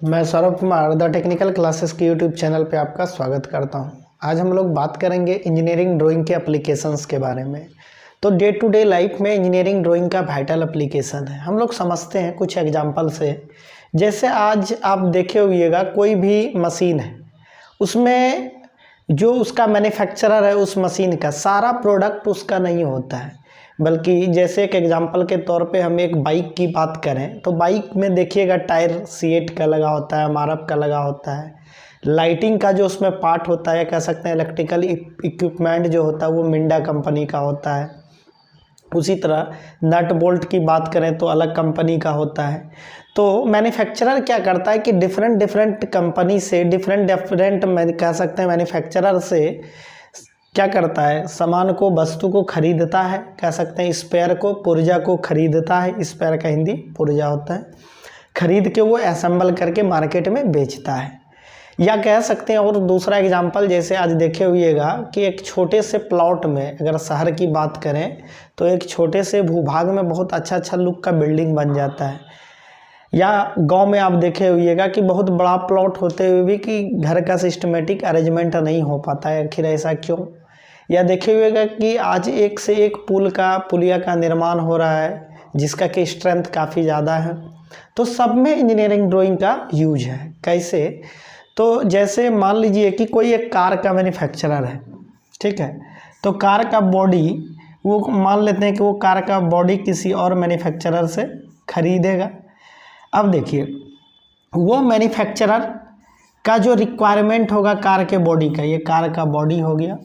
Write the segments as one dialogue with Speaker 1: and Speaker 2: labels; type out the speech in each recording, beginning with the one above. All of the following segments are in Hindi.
Speaker 1: मैं Saurabh Kumar the technical classes के यूट्यूब चैनल पे आपका स्वागत करता हूं। आज हम लोग बात करेंगे इंजीनियरिंग ड्राइंग के एप्लीकेशंस के बारे में। तो डे टू डे लाइफ में इंजीनियरिंग ड्राइंग का वाइटल एप्लीकेशन है। हम लोग समझते हैं कुछ एग्जांपल से। जैसे आज आप देखे होइएगा कोई भी मशीन है, उसमें जो उसका मैन्युफैक्चरर है उस मशीन का सारा प्रोडक्ट उसका नहीं होता है, बल्कि जैसे एक एग्जांपल के तौर पे हम एक बाइक की बात करें तो बाइक में देखिएगा टायर सीएट का लगा होता है, मारुति का लगा होता है। लाइटिंग का जो उसमें पार्ट होता है, कह सकते हैं इलेक्ट्रिकल इक्विपमेंट जो होता है वो मिंडा कंपनी का होता है। उसी तरह नट बोल्ट की बात करें तो अलग कंपनी का होता है। तो मैन्युफैक्चरर क्या करता है कि डिफरेंट कंपनी से डिफरेंट कह सकते हैं मैन्युफैक्चरर से क्या करता है, सामान को, वस्तु को खरीदता है, कह सकते हैं स्पेयर को, पुर्जा को खरीदता है। स्पेयर का हिंदी पुर्जा होता है। खरीद के वो असेंबल करके मार्केट में बेचता है। या कह सकते हैं और दूसरा एग्जांपल, जैसे आज देखे हुइएगा कि एक छोटे से प्लॉट में, अगर शहर की बात करें तो एक छोटे से भूभाग में बहुत अच्छा लुक का बिल्डिंग बन जाता है। या गांव में आप देखे हुइएगा कि बहुत बड़ा प्लॉट होते हुए भी कि घर का सिस्टमेटिक अरेंजमेंट नहीं हो पाता है। आखिर ऐसा क्यों? या देखे हुएगा कि आज एक से एक पुलिया का निर्माण हो रहा है जिसका कि स्ट्रेंथ काफ़ी ज़्यादा है। तो सब में इंजीनियरिंग ड्राइंग का यूज है। कैसे? तो जैसे मान लीजिए कि कोई एक कार का मैन्युफैक्चरर है, ठीक है, तो कार का बॉडी, वो मान लेते हैं कि वो कार का बॉडी किसी और मैन्युफैक्चरर से खरीदेगा। अब देखिए, वो मैन्युफैक्चरर का जो रिक्वायरमेंट होगा कार के बॉडी का, ये कार का बॉडी हो गया।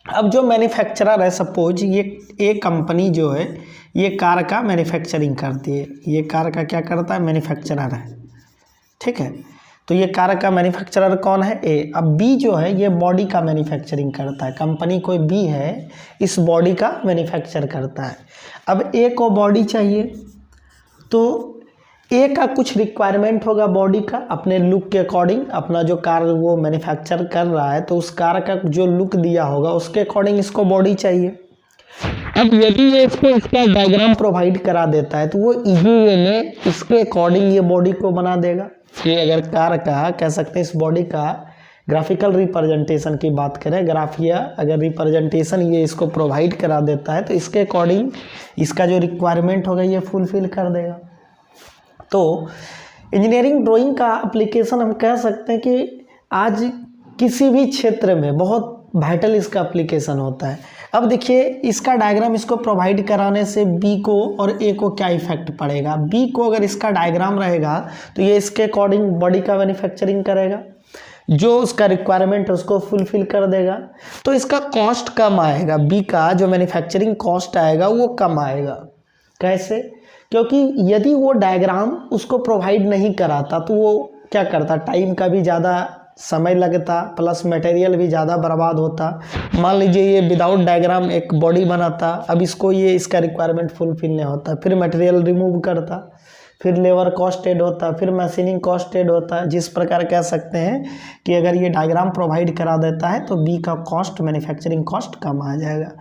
Speaker 1: अब जो मैन्युफैक्चरर है, सपोज ये एक कंपनी जो है ये कार का मैन्युफैक्चरिंग करती है। ये कार का क्या करता है? मैन्युफैक्चरर है, ठीक है। तो ये कार का मैन्युफैक्चरर कौन है? ए। अब बी जो है ये बॉडी का मैन्युफैक्चरिंग करता है। कंपनी कोई बी है, इस बॉडी का मैन्युफैक्चर करता है। अब ए को बॉडी चाहिए, तो ए का कुछ रिक्वायरमेंट होगा बॉडी का अपने लुक के अकॉर्डिंग। अपना जो कार वो मैन्युफैक्चर कर रहा है तो उस कार का जो लुक दिया होगा उसके अकॉर्डिंग इसको बॉडी चाहिए। अब यदि ये इसको इसका डायग्राम प्रोवाइड करा देता है तो वो इजी वे में इसके अकॉर्डिंग ये बॉडी को बना देगा। ये अगर कार का, कह सकते हैं इस बॉडी का ग्राफिकल रिप्रेजेंटेशन की बात करें, ग्राफिया अगर रिप्रेजेंटेशन ये इसको प्रोवाइड करा देता है तो इसके अकॉर्डिंग इसका जो रिक्वायरमेंट होगा ये फुलफिल कर देगा। तो इंजीनियरिंग ड्राइंग का एप्लीकेशन हम कह सकते हैं कि आज किसी भी क्षेत्र में बहुत वाइटल इसका एप्लीकेशन होता है। अब देखिए, इसका डायग्राम इसको प्रोवाइड कराने से बी को और ए को क्या इफेक्ट पड़ेगा। बी को अगर इसका डायग्राम रहेगा तो ये इसके अकॉर्डिंग बॉडी का मैन्युफैक्चरिंग करेगा, जो उसका रिक्वायरमेंट है उसको फुलफिल कर देगा। तो इसका कॉस्ट कम आएगा, बी का जो मैन्युफैक्चरिंग कॉस्ट आएगा वो कम आएगा। कैसे? क्योंकि यदि वो डायग्राम उसको प्रोवाइड नहीं कराता तो वो क्या करता, टाइम का भी ज़्यादा समय लगता, प्लस मटेरियल भी ज़्यादा बर्बाद होता। मान लीजिए ये विदाउट डायग्राम एक बॉडी बनाता, अब इसको ये इसका रिक्वायरमेंट फुलफिल नहीं होता, फिर मटेरियल रिमूव करता, फिर लेबर कॉस्ट एड होता, फिर मशीनिंग कॉस्ट एड होता। जिस प्रकार कह सकते हैं कि अगर ये डायग्राम प्रोवाइड करा देता है तो बी का कॉस्ट, मैन्युफैक्चरिंग कॉस्ट कम आ जाएगा।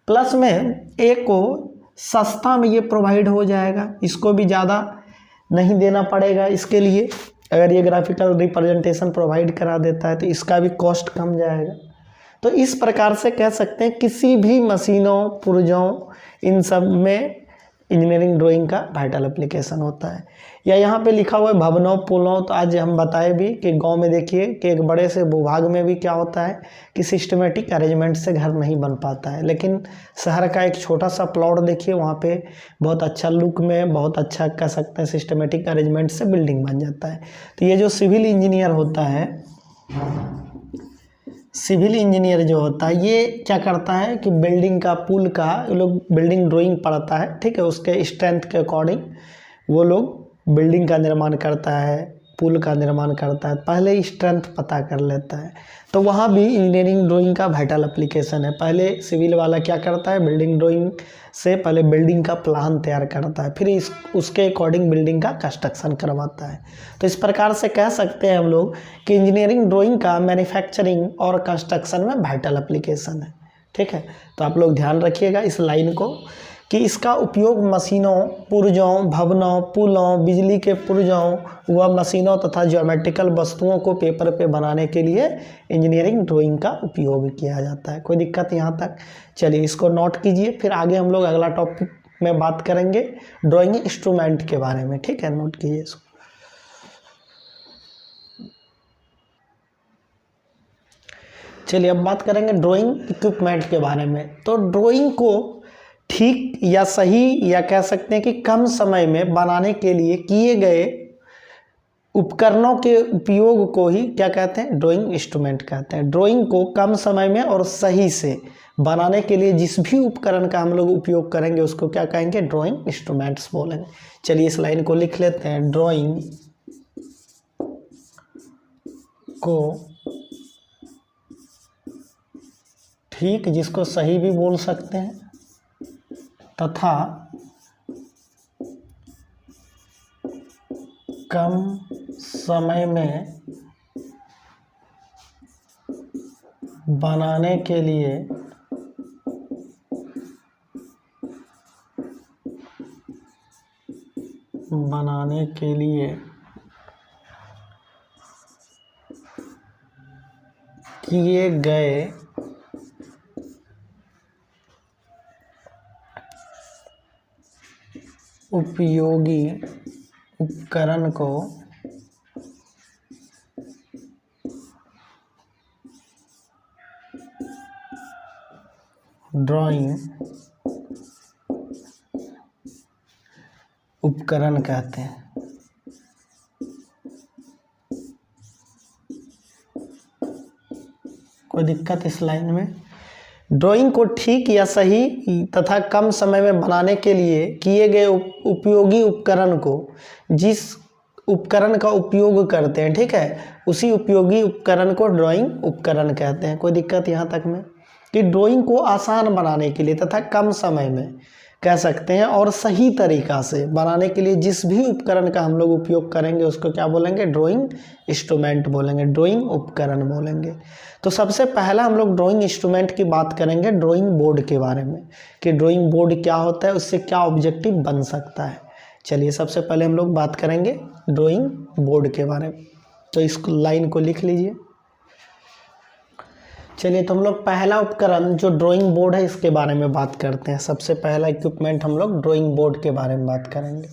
Speaker 1: प्लस में ए को सस्ता में ये प्रोवाइड हो जाएगा, इसको भी ज़्यादा नहीं देना पड़ेगा इसके लिए। अगर ये ग्राफिकल रिप्रेजेंटेशन प्रोवाइड करा देता है तो इसका भी कॉस्ट कम जाएगा। तो इस प्रकार से कह सकते हैं किसी भी मशीनों, पुर्जों, इन सब में इंजीनियरिंग ड्राइंग का वाइटल एप्लीकेशन होता है। या यहाँ पे लिखा हुआ है भवनों, पुलों। तो आज हम बताए भी कि गांव में देखिए कि एक बड़े से भूभाग में भी क्या होता है कि सिस्टमेटिक अरेंजमेंट से घर नहीं बन पाता है, लेकिन शहर का एक छोटा सा प्लॉट देखिए, वहाँ पे बहुत अच्छा लुक में, बहुत अच्छा कह सकते हैं सिस्टमेटिक अरेंजमेंट से बिल्डिंग बन जाता है। तो ये जो सिविल इंजीनियर होता है, सिविल इंजीनियर जो होता है ये क्या करता है कि बिल्डिंग का, पुल का, ये लोग बिल्डिंग ड्राइंग पढ़ता है, ठीक है, उसके स्ट्रेंथ के अकॉर्डिंग वो लोग बिल्डिंग का निर्माण करता है, पुल का निर्माण करता है, पहले स्ट्रेंथ पता कर लेता है। तो वहाँ भी इंजीनियरिंग ड्राइंग का वाइटल एप्लीकेशन है। पहले सिविल वाला क्या करता है, बिल्डिंग ड्राइंग से पहले बिल्डिंग का प्लान तैयार करता है, फिर उसके अकॉर्डिंग बिल्डिंग का कंस्ट्रक्शन करवाता है। तो इस प्रकार से कह सकते हैं हम लोग कि इंजीनियरिंग ड्राइंग का मैन्युफैक्चरिंग और कंस्ट्रक्शन में वाइटल एप्लीकेशन है, ठीक है। तो आप लोग ध्यान रखिएगा इस लाइन को कि इसका उपयोग मशीनों, पुर्जों, भवनों, पुलों, बिजली के पुर्जों व मशीनों तथा ज्योमेट्रिकल वस्तुओं को पेपर पे बनाने के लिए इंजीनियरिंग ड्राइंग का उपयोग किया जाता है। कोई दिक्कत यहाँ तक? चलिए इसको नोट कीजिए, फिर आगे हम लोग अगला टॉपिक में बात करेंगे ड्राइंग इंस्ट्रूमेंट के बारे में। ठीक है, नोट कीजिए इसको। चलिए अब बात करेंगे ड्राइंग इक्विपमेंट के बारे में। तो ड्राइंग को ठीक या सही या कह सकते हैं कि कम समय में बनाने के लिए किए गए उपकरणों के उपयोग को ही क्या कहते हैं? ड्राइंग इंस्ट्रूमेंट कहते हैं। ड्राइंग को कम समय में और सही से बनाने के लिए जिस भी उपकरण का हम लोग उपयोग करेंगे उसको क्या कहेंगे? ड्राइंग इंस्ट्रूमेंट्स बोलेंगे। चलिए इस लाइन को लिख लेते हैं। ड्राइंग को ठीक, जिसको सही भी बोल सकते हैं, तथा कम समय में बनाने के लिए किए गए उपयोगी उपकरण को ड्राइंग उपकरण कहते हैं। कोई दिक्कत इस लाइन में? ड्राइंग को ठीक या सही तथा कम समय में बनाने के लिए किए गए उपयोगी उपकरण को, जिस उपकरण का उपयोग करते हैं, ठीक है, उसी उपयोगी उपकरण को ड्राइंग उपकरण कहते हैं। कोई दिक्कत यहाँ तक में? कि ड्राइंग को आसान बनाने के लिए तथा कम समय में कह सकते हैं और सही तरीका से बनाने के लिए जिस भी उपकरण का हम लोग उपयोग करेंगे उसको क्या बोलेंगे? ड्राइंग इंस्ट्रूमेंट बोलेंगे, ड्राइंग उपकरण बोलेंगे। तो सबसे पहला हम लोग ड्राइंग इंस्ट्रूमेंट की बात करेंगे ड्राइंग बोर्ड के बारे में, कि ड्राइंग बोर्ड क्या होता है, उससे क्या ऑब्जेक्टिव बन सकता है। चलिए सबसे पहले हम लोग बात करेंगे ड्राइंग बोर्ड के बारे में। तो इस लाइन को लिख लीजिए। चलिए तो हम लोग पहला उपकरण जो ड्राइंग बोर्ड है इसके बारे में बात करते हैं। सबसे पहला इक्विपमेंट हम लोग ड्राइंग बोर्ड के बारे में बात करेंगे।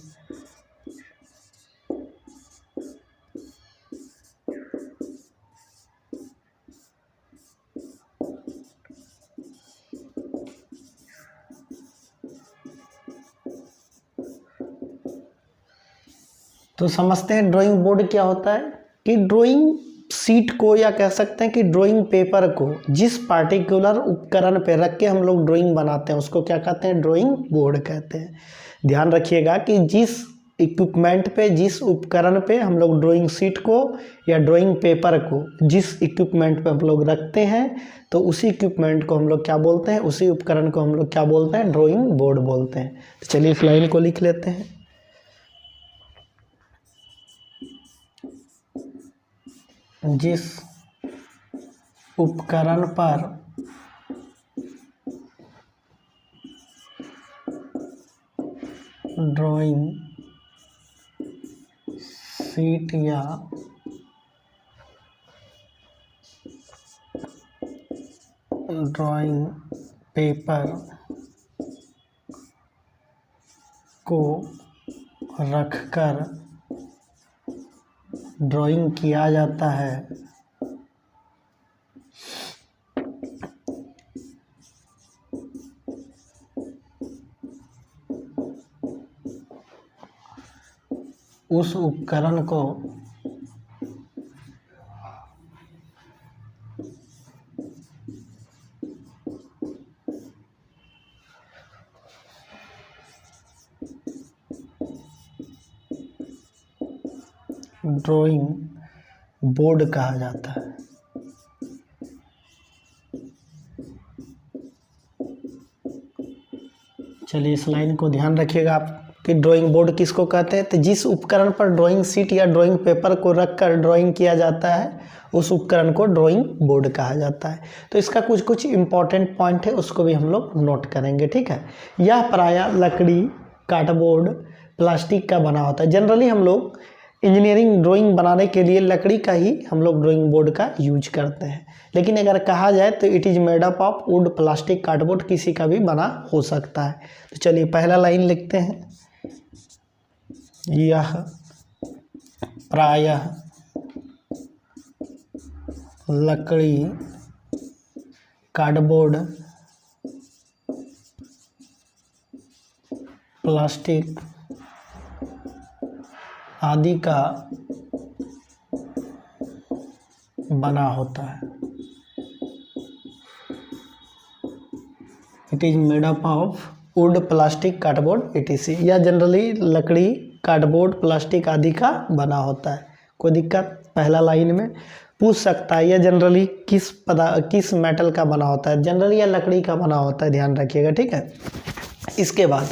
Speaker 1: तो समझते हैं ड्राइंग बोर्ड क्या होता है। कि ड्राइंग सीट को या कह सकते हैं कि ड्राइंग पेपर को जिस पार्टिकुलर उपकरण पे रख के हम लोग ड्राइंग बनाते हैं उसको क्या कहते हैं? ड्राइंग बोर्ड कहते हैं। ध्यान रखिएगा कि जिस इक्विपमेंट पे, जिस उपकरण पे हम लोग ड्राइंग सीट को या ड्राइंग पेपर को जिस इक्विपमेंट पे हम लोग रखते हैं तो उसी इक्विपमेंट को हम लोग क्या बोलते हैं? उसी उपकरण को हम लोग क्या बोलते हैं? ड्राइंग बोर्ड बोलते हैं। तो चलिए इस लाइन को लिख लेते हैं। जिस उपकरण पर ड्राइंग सीट या ड्राइंग पेपर को रखकर ड्राइंग किया जाता है उस उपकरण को ड्राइंग बोर्ड कहा जाता है। चलिए इस लाइन को ध्यान रखिएगा आप। कि ड्राइंग बोर्ड किसको कहते हैं, तो जिस उपकरण पर ड्राइंग शीट या ड्राइंग पेपर को रखकर ड्राइंग किया जाता है उस उपकरण को ड्राइंग बोर्ड कहा जाता है। तो इसका कुछ कुछ इम्पॉर्टेंट पॉइंट है, उसको भी हम लोग नोट करेंगे, ठीक है। यह प्रायः लकड़ी, कार्डबोर्ड, प्लास्टिक का बना होता है। जनरली हम लोग इंजीनियरिंग ड्राइंग बनाने के लिए लकड़ी का ही हम लोग ड्राइंग बोर्ड का यूज करते हैं, लेकिन अगर कहा जाए तो it is made up of would, plastic, cardboard, किसी का भी बना हो सकता है। तो चलिए पहला लाइन लिखते हैं, यह प्रायः लकड़ी, कार्डबोर्ड, प्लास्टिक आदि का बना होता है। It is made up of would, plastic, cardboard etc। यह जनरली लकड़ी, कार्डबोर्ड, प्लास्टिक आदि का बना होता है। कोई दिक्कत? पहला लाइन में पूछ सकता है यह जनरली किस मेटल का बना होता है। जनरली यह लकड़ी का बना होता है, ध्यान रखिएगा, ठीक है। इसके बाद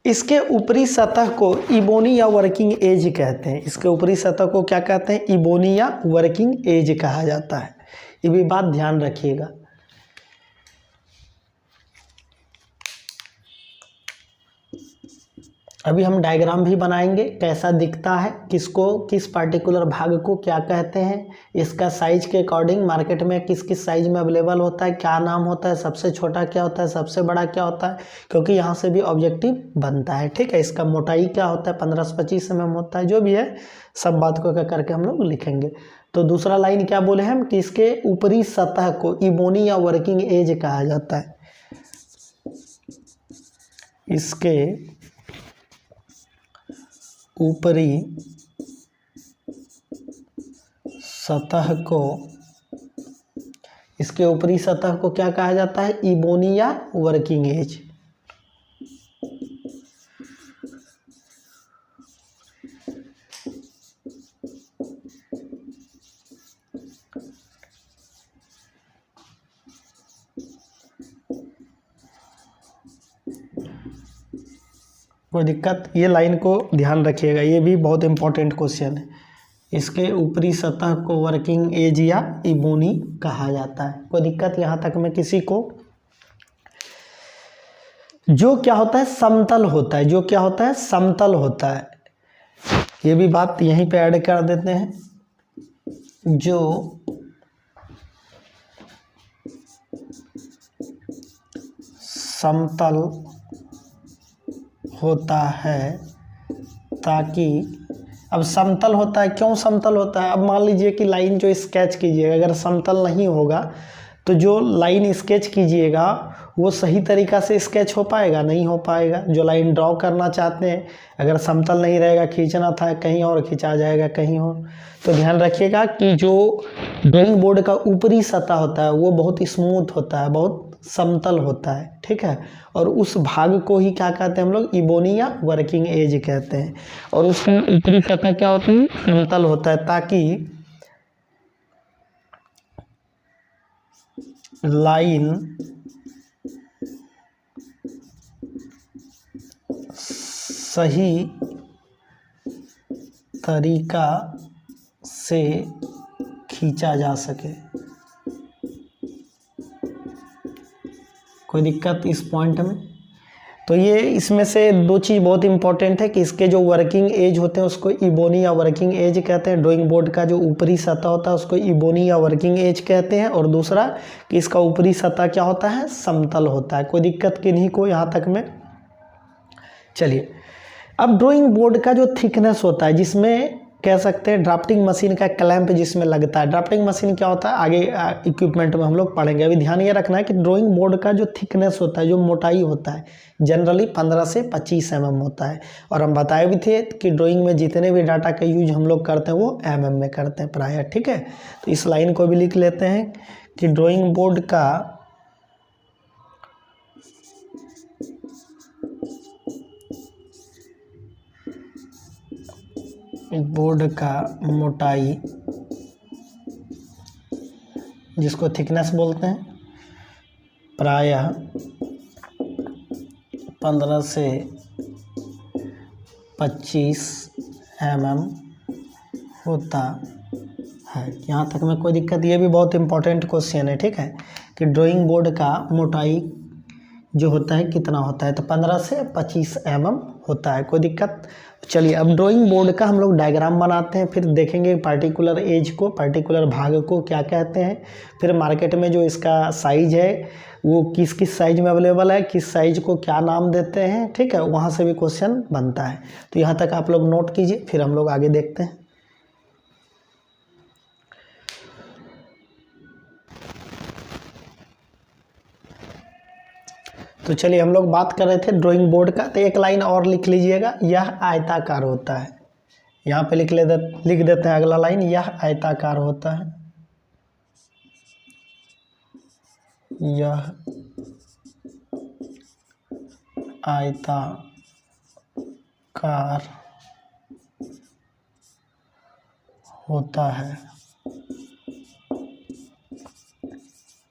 Speaker 1: इसके ऊपरी सतह को इबोनी या वर्किंग एज कहते हैं। इसके ऊपरी सतह को क्या कहते हैं? इबोनी या वर्किंग एज कहा जाता है। ये भी बात ध्यान रखिएगा। अभी हम डायग्राम भी बनाएंगे, कैसा दिखता है, किसको, किस पार्टिकुलर भाग को क्या कहते हैं, इसका साइज के अकॉर्डिंग मार्केट में किस किस साइज में अवेलेबल होता है, क्या नाम होता है, सबसे छोटा क्या होता है, सबसे बड़ा क्या होता है, क्योंकि यहाँ से भी ऑब्जेक्टिव बनता है, ठीक है। इसका मोटाई क्या होता है, 15 से 25 mm होता है, जो भी है सब बात को करके हम लोग लिखेंगे। तो दूसरा लाइन क्या बोले हम कि इसके ऊपरी सतह को इबोनी या वर्किंग एज कहा जाता है। इसके ऊपरी सतह को, इसके ऊपरी सतह को क्या कहा जाता है? इबोनी या वर्किंग एज। कोई दिक्कत? ये लाइन को ध्यान रखिएगा, ये भी बहुत इंपॉर्टेंट क्वेश्चन है। इसके ऊपरी सतह को वर्किंग एज या इबोनी कहा जाता है। कोई दिक्कत यहाँ तक में किसी को? जो क्या होता है? समतल होता है। जो क्या होता है? समतल होता है। ये भी बात यहीं पे ऐड कर देते हैं। जो समतल होता है, ताकि अब समतल होता है, क्यों समतल होता है? अब मान लीजिए कि लाइन जो स्केच कीजिएगा अगर समतल नहीं होगा तो जो लाइन स्केच कीजिएगा वो सही तरीक़ा से स्केच हो पाएगा? नहीं हो पाएगा। जो लाइन ड्रॉ करना चाहते हैं अगर समतल नहीं रहेगा, खींचना था कहीं और खींचा जाएगा कहीं और। तो ध्यान रखिएगा कि जो ड्राइंग बोर्ड का ऊपरी सतह होता है वो बहुत स्मूथ होता है, बहुत समतल होता है, ठीक है। और उस भाग को ही क्या कहते हैं हम लोग? इबोनी या वर्किंग एज कहते हैं। और उसका ऊपरी सतह क्या होता है? समतल होता है, ताकि लाइन सही तरीका से खींचा जा सके। कोई दिक्कत इस पॉइंट में? तो ये इसमें से दो चीज़ बहुत इंपॉर्टेंट है कि इसके जो वर्किंग एज होते हैं उसको इबोनी या वर्किंग एज कहते हैं। ड्राइंग बोर्ड का जो ऊपरी सतह होता है उसको इबोनी या वर्किंग एज कहते हैं। और दूसरा कि इसका ऊपरी सतह क्या होता है? समतल होता है। कोई दिक्कत किन्हीं को यहाँ तक में? चलिए, अब ड्राइंग बोर्ड का जो थिकनेस होता है, जिसमें कह सकते हैं ड्राफ्टिंग मशीन का क्लैंप जिसमें लगता है। ड्राफ्टिंग मशीन क्या होता है आगे इक्विपमेंट में हम लोग पढ़ेंगे। अभी ध्यान ये रखना है कि ड्राइंग बोर्ड का जो थिकनेस होता है, जो मोटाई होता है, जनरली 15 से 25 mm होता है। और हम बताए भी थे कि ड्राइंग में जितने भी डाटा का यूज हम लोग करते हैं वो mm में करते हैं प्रायः, ठीक है। तो इस लाइन को भी लिख लेते हैं कि ड्राइंग बोर्ड का मोटाई, जिसको थिकनेस बोलते हैं, प्रायः 15 से 25 mm होता है। यहाँ तक में कोई दिक्कत? ये भी बहुत इंपॉर्टेंट क्वेश्चन है, ठीक है, कि ड्राइंग बोर्ड का मोटाई जो होता है कितना होता है, तो 15 से 25 mm होता है। कोई दिक्कत? चलिए अब ड्राइंग बोर्ड का हम लोग डायग्राम बनाते हैं, फिर देखेंगे पार्टिकुलर एज को, पार्टिकुलर भाग को क्या कहते हैं, फिर मार्केट में जो इसका साइज है वो किस किस साइज में अवेलेबल है, किस साइज को क्या नाम देते हैं, ठीक है, वहाँ से भी क्वेश्चन बनता है। तो यहाँ तक आप लोग नोट कीजिए, फिर हम लोग आगे देखते हैं। तो चलिए हम लोग बात कर रहे थे ड्राइंग बोर्ड का, तो एक लाइन और लिख लीजिएगा, यह आयताकार होता है। यहाँ पे लिख देते हैं अगला लाइन, यह आयताकार होता है, यह आयताकार होता है।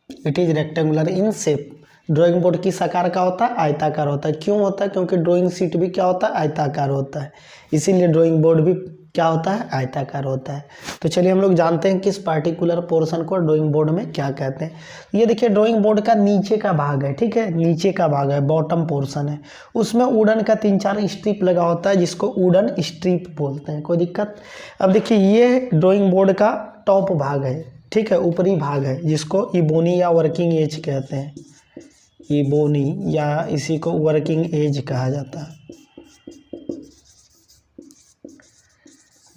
Speaker 1: It is rectangular in shape. Drawing board किस आकार का होता है? आयताकार होता है। क्यों होता है? क्योंकि ड्राइंग शीट भी क्या होता है? आयताकार होता है, इसीलिए ड्राइंग बोर्ड भी क्या होता है? आयताकार होता है। तो चलिए हम लोग जानते हैं किस पार्टिकुलर पोर्शन को ड्राइंग बोर्ड में क्या कहते हैं। ये देखिए ड्राइंग बोर्ड का नीचे का भाग है, ठीक है, नीचे का भाग है, बॉटम पोर्शन है, उसमें वुडन का 3-4 स्ट्रिप लगा होता है जिसको वुडन स्ट्रिप बोलते हैं। कोई दिक्कत? अब देखिए ये ड्राइंग बोर्ड का टॉप भाग है, ठीक है, ऊपरी भाग है, जिसको इबोनी या वर्किंग एज कहते हैं, इबोनी या इसी को वर्किंग एज कहा जाता है।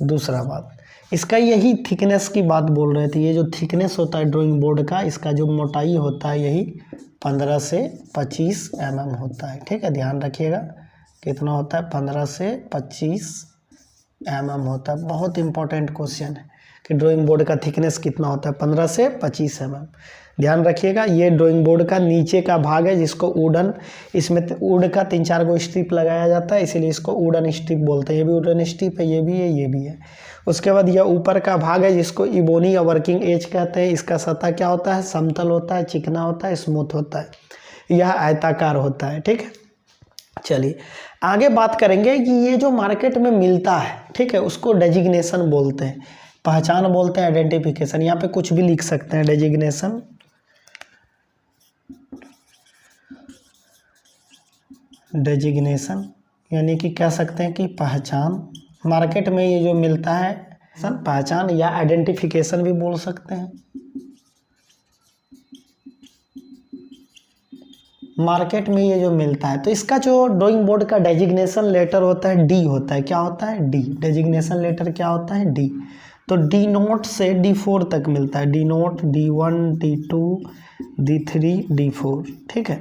Speaker 1: दूसरा बात, इसका यही थिकनेस की बात बोल रहे थे, ये जो थिकनेस होता है ड्राइंग बोर्ड का, इसका जो मोटाई होता है यही 15 से 25 mm होता है, ठीक है, ध्यान रखिएगा कितना होता है? 15 से 25 mm होता है। बहुत इंपॉर्टेंट क्वेश्चन है कि ड्राइंग बोर्ड का थिकनेस कितना होता है? 15 से 25 mm। ध्यान रखिएगा ये ड्राइंग बोर्ड का नीचे का भाग है जिसको वुडन, इसमें वुड का 3-4 गो स्ट्रिप लगाया जाता है, इसीलिए इसको वुडन स्ट्रिप बोलते हैं। ये भी वुडन स्ट्रिप है, ये भी है, ये भी है। उसके बाद यह ऊपर का भाग है जिसको इबोनी या वर्किंग एज कहते हैं। इसका सतह क्या होता है? समतल होता है, चिकना होता है, स्मूथ होता है, यह आयताकार होता है, ठीक है। चलिए आगे बात करेंगे कि ये जो मार्केट में मिलता है, ठीक है, उसको डेजिग्नेशन बोलते हैं, पहचान बोलते हैं, आइडेंटिफिकेशन। यहाँ पे कुछ भी लिख सकते हैं, डेजिग्नेशन, डेजिग्नेशन यानी कि कह सकते हैं कि पहचान। मार्केट में ये जो मिलता है पहचान या आइडेंटिफिकेशन भी बोल सकते हैं। मार्केट में ये जो मिलता है, तो इसका जो ड्राइंग बोर्ड का डेजिग्नेशन लेटर होता है डी होता है। क्या होता है? डी। डेजिग्नेशन लेटर क्या होता है? डी। तो डी नोट से D4 तक मिलता है, D naught, D1, D2, D3, D4, ठीक है।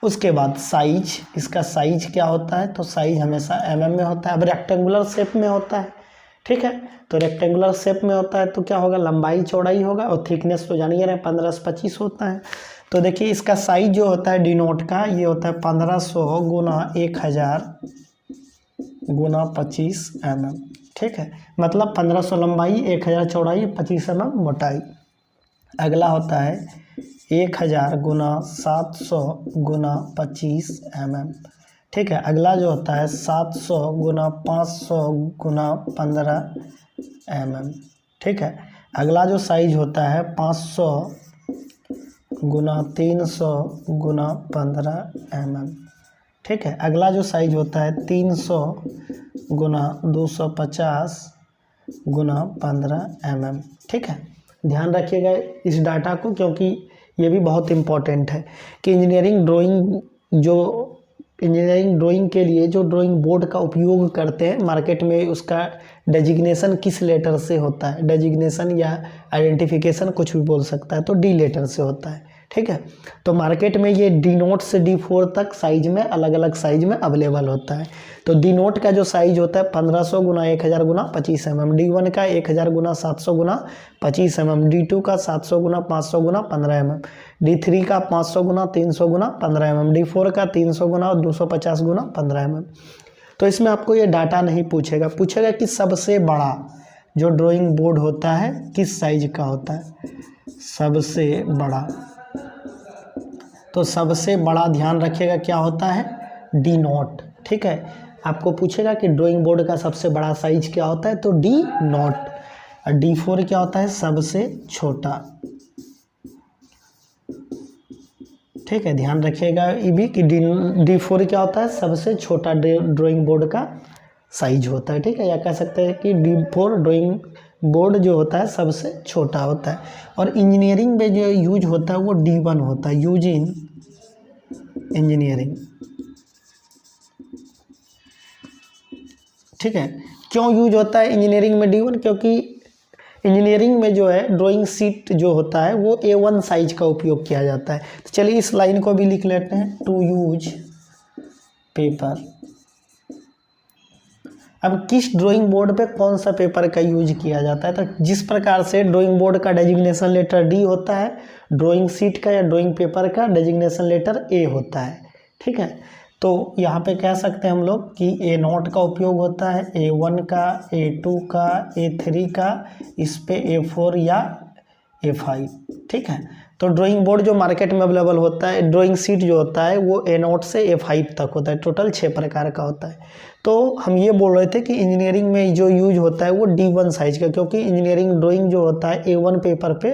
Speaker 1: उसके बाद साइज, इसका साइज क्या होता है? तो साइज हमेशा mm में होता है। अब रेक्टेंगुलर शेप में होता है, ठीक है, तो रेक्टेंगुलर शेप में होता है तो क्या होगा? लंबाई चौड़ाई होगा, और थिकनेस तो जानिए रहे 15 से 25 होता है। तो देखिए इसका साइज जो होता है डी नोट का, ये होता है 1500 गुना 1000 गुना 25 mm, ठीक है, मतलब 1500 लंबाई, 1000 चौड़ाई, 25 mm मोटाई। अगला होता है 1000 गुना 700 गुना 25 mm, ठीक है। अगला जो होता है 700 गुना 500 गुना 15 mm, ठीक है। अगला जो साइज होता है 500 गुना 300 गुना 15 mm, ठीक है। अगला जो साइज होता है 300 गुना 250 गुना 15 mm, ठीक है। ध्यान रखिएगा इस डाटा को, क्योंकि ये भी बहुत इम्पोर्टेंट है कि इंजीनियरिंग ड्राइंग के लिए जो ड्राइंग बोर्ड का उपयोग करते हैं मार्केट में, उसका डेजिग्नेशन किस लेटर से होता है? डेजिग्नेशन या आइडेंटिफिकेशन कुछ भी बोल सकता है, तो डी लेटर से होता है, ठीक है। तो मार्केट में ये डी नोट से D4 तक साइज में, अलग अलग साइज में अवेलेबल होता है। तो डी नोट का जो साइज होता है 1500 गुना 1000 गुना 25 mm, D1 का 1000 गुना 700 गुना 25 mm, D2 का 700 गुना 500 गुना 15 mm, D3 का 500 गुना 300 गुना 15 mm, D4 का 300 गुना 250 गुना 15 mm। तो इसमें आपको ये डाटा नहीं पूछेगा, पूछेगा कि सबसे बड़ा जो ड्राइंग बोर्ड होता है किस साइज का होता है? सबसे बड़ा। तो सबसे बड़ा ध्यान रखिएगा क्या होता है? डी नोट, ठीक है। आपको पूछेगा कि ड्राइंग बोर्ड का सबसे बड़ा साइज क्या होता है, तो D0, और D4 क्या होता है, सबसे छोटा। ठीक है, ध्यान रखिएगा ये भी कि D4 क्या होता है, सबसे छोटा ड्राइंग बोर्ड का साइज होता है। ठीक है, या कह सकते हैं कि D4 ड्राइंग बोर्ड जो होता है सबसे छोटा होता है। और इंजीनियरिंग में जो यूज होता है वो D1 होता है, यूज इन इंजीनियरिंग। ठीक है, क्यों यूज होता है इंजीनियरिंग में D1, क्योंकि इंजीनियरिंग में जो है ड्राइंग शीट जो होता है वो A1 साइज का उपयोग किया जाता है। तो चलिए इस लाइन को भी लिख लेते हैं, टू यूज पेपर। अब किस ड्राइंग बोर्ड पे कौन सा पेपर का यूज किया जाता है, तो जिस प्रकार से ड्राइंग बोर्ड का डेजिग्नेशन लेटर D होता है, ड्राइंग शीट का या ड्राइंग पेपर का डेजिग्नेशन लेटर A होता है। ठीक है, तो यहाँ पे कह सकते हैं हम लोग कि A0 का उपयोग होता है, A1 का, A2 का, A3 का, इस पे A4 या A5। ठीक है, तो ड्राइंग बोर्ड जो मार्केट में अवेलेबल होता है, ड्राइंग शीट जो होता है वो A0 से A5 तक होता है, टोटल 6 प्रकार का होता है। तो हम ये बोल रहे थे कि इंजीनियरिंग में जो यूज होता है वो D1 साइज का, क्योंकि इंजीनियरिंग ड्राइंग जो होता है A1 पेपर पे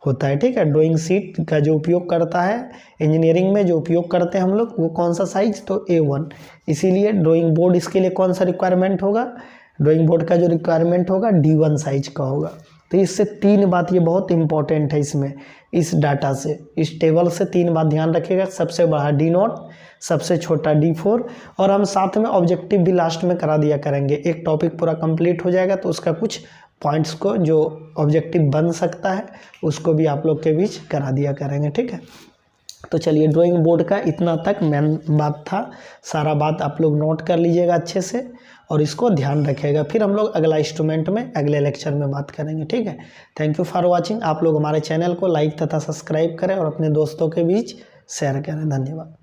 Speaker 1: होता है। ठीक है, ड्राइंग शीट का जो उपयोग करता है इंजीनियरिंग में, जो उपयोग करते हैं हम लोग, वो कौन सा साइज, तो A1। इसीलिए ड्राइंग बोर्ड इसके लिए कौन सा रिक्वायरमेंट होगा, ड्राइंग बोर्ड का जो रिक्वायरमेंट होगा D1 साइज का होगा। तो इससे 3 बात ये बहुत इंपॉर्टेंट है इसमें, इस डाटा से, इस टेबल से 3 बात ध्यान रखिएगा। सबसे बड़ा D0, सबसे छोटा D4, और हम साथ में ऑब्जेक्टिव भी लास्ट में करा दिया करेंगे। एक टॉपिक पूरा कंप्लीट हो जाएगा तो उसका कुछ पॉइंट्स को जो ऑब्जेक्टिव बन सकता है उसको भी आप लोग के बीच करा दिया करेंगे। ठीक है, तो चलिए ड्राइंग बोर्ड का इतना तक मेन बात था, सारा बात आप लोग नोट कर लीजिएगा अच्छे से और इसको ध्यान रखिएगा। फिर हम लोग अगला इंस्ट्रूमेंट में अगले लेक्चर में बात करेंगे। ठीक है, थैंक यू फॉर वॉचिंग। आप लोग हमारे चैनल को लाइक तथा सब्सक्राइब करें और अपने दोस्तों के बीच शेयर करें। धन्यवाद।